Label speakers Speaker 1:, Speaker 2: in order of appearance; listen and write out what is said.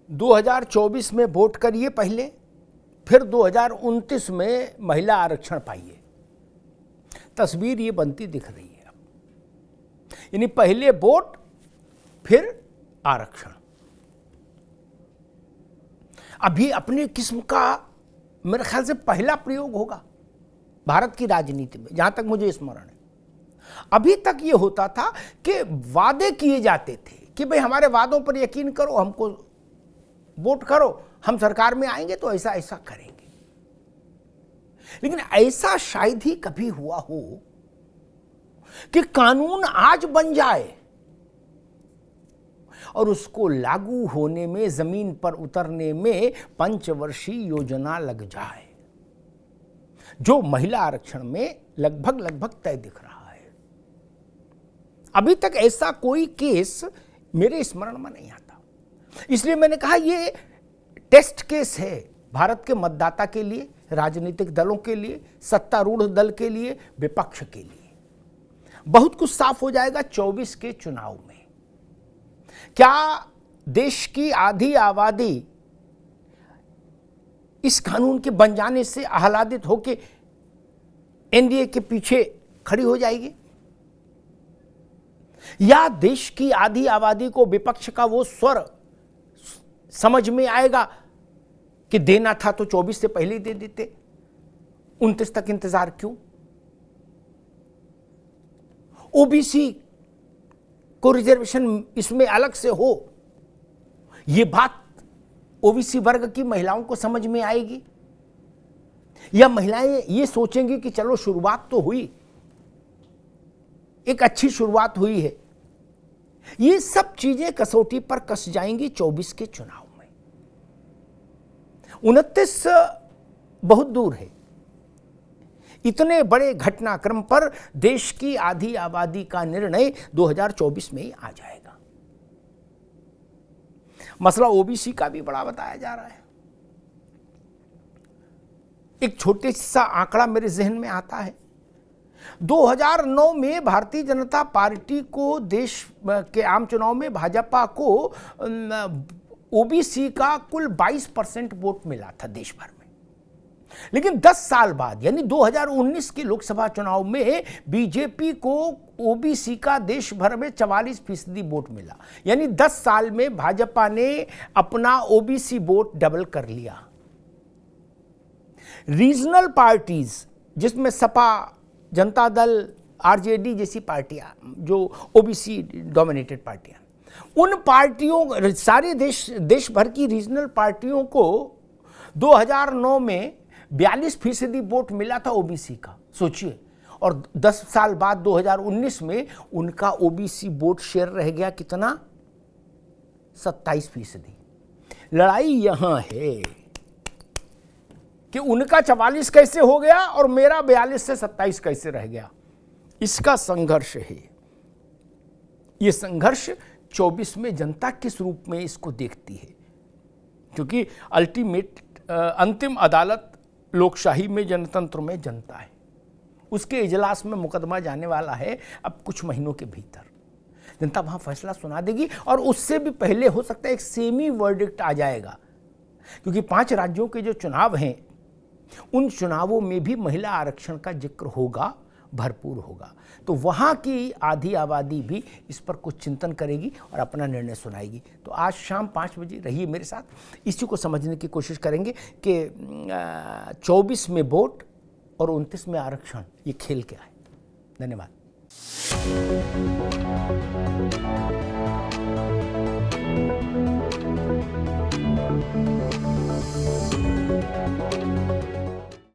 Speaker 1: 2024 में वोट करिए पहले, फिर 2029 में महिला आरक्षण पाइए। तस्वीर ये बनती दिख रही है। यानी पहले वोट फिर आरक्षण। अभी अपनी किस्म का मेरे ख्याल से पहला प्रयोग होगा भारत की राजनीति में, जहां तक मुझे स्मरण है। अभी तक ये होता था कि वादे किए जाते थे कि भाई हमारे वादों पर यकीन करो, हमको वोट करो, हम सरकार में आएंगे तो ऐसा ऐसा करेंगे। लेकिन ऐसा शायद ही कभी हुआ हो कि कानून आज बन जाए और उसको लागू होने में, जमीन पर उतरने में पंचवर्षीय योजना लग जाए, जो महिला आरक्षण में लगभग तय दिख रहा है। अभी तक ऐसा कोई केस मेरे स्मरण में नहीं आता। इसलिए मैंने कहा ये टेस्ट केस है भारत के मतदाता के लिए, राजनीतिक दलों के लिए, सत्तारूढ़ दल के लिए, विपक्ष के लिए। बहुत कुछ साफ हो जाएगा 24 के चुनाव में। क्या देश की आधी आबादी इस कानून के बन जाने से आह्लादित होकर एनडीए के पीछे खड़ी हो जाएगी, या देश की आधी आबादी को विपक्ष का वो स्वर समझ में आएगा कि देना था तो 24 से पहले ही दे देते, 29 तक इंतजार क्यों? ओबीसी को रिजर्वेशन इसमें अलग से हो, यह बात ओबीसी वर्ग की महिलाओं को समझ में आएगी, या महिलाएं ये सोचेंगी कि चलो शुरुआत तो हुई, एक अच्छी शुरुआत हुई है। ये सब चीजें कसौटी पर कस जाएंगी 24 के चुनाव में। 29 बहुत दूर है। इतने बड़े घटनाक्रम पर देश की आधी आबादी का निर्णय 2024 में ही आ जाएगा। मसला ओबीसी का भी बड़ा बताया जा रहा है। एक छोटे सा आंकड़ा मेरे जहन में आता है। 2009 में भारतीय जनता पार्टी को, देश के आम चुनाव में भाजपा को ओबीसी का कुल 22% वोट मिला था देश भर में। लेकिन 10 साल बाद यानी 2019 के लोकसभा चुनाव में बीजेपी को ओबीसी का देश भर में 44% वोट मिला। यानी 10 साल में भाजपा ने अपना ओबीसी वोट डबल कर लिया। रीजनल पार्टीज जिसमें सपा, जनता दल, आरजेडी जैसी पार्टियां जो ओबीसी डोमिनेटेड पार्टियां, उन पार्टियों, सारे देश भर की रीजनल पार्टियों को 2009 में 42% वोट मिला था ओबीसी का, सोचिए। और 10 साल बाद 2019 में उनका ओबीसी वोट शेयर रह गया कितना? 27%। लड़ाई यहां है कि उनका 44 कैसे हो गया और मेरा 42 से 27 कैसे रह गया। इसका संघर्ष है। यह संघर्ष 24 में जनता किस रूप में इसको देखती है, क्योंकि अंतिम अदालत लोकशाही में, जनतंत्र में जनता है। उसके इजलास में मुकदमा जाने वाला है अब कुछ महीनों के भीतर। जनता वहां फैसला सुना देगी और उससे भी पहले हो सकता है एक सेमी वर्डिक्ट आ जाएगा, क्योंकि 5 राज्यों के जो चुनाव हैं उन चुनावों में भी महिला आरक्षण का जिक्र होगा, भरपूर होगा। तो वहाँ की आधी आबादी भी इस पर कुछ चिंतन करेगी और अपना निर्णय सुनाएगी। तो आज शाम 5 बजे रहिए मेरे साथ, इसी को समझने की कोशिश करेंगे कि 24 में वोट और 29 में आरक्षण, ये खेल क्या है। धन्यवाद।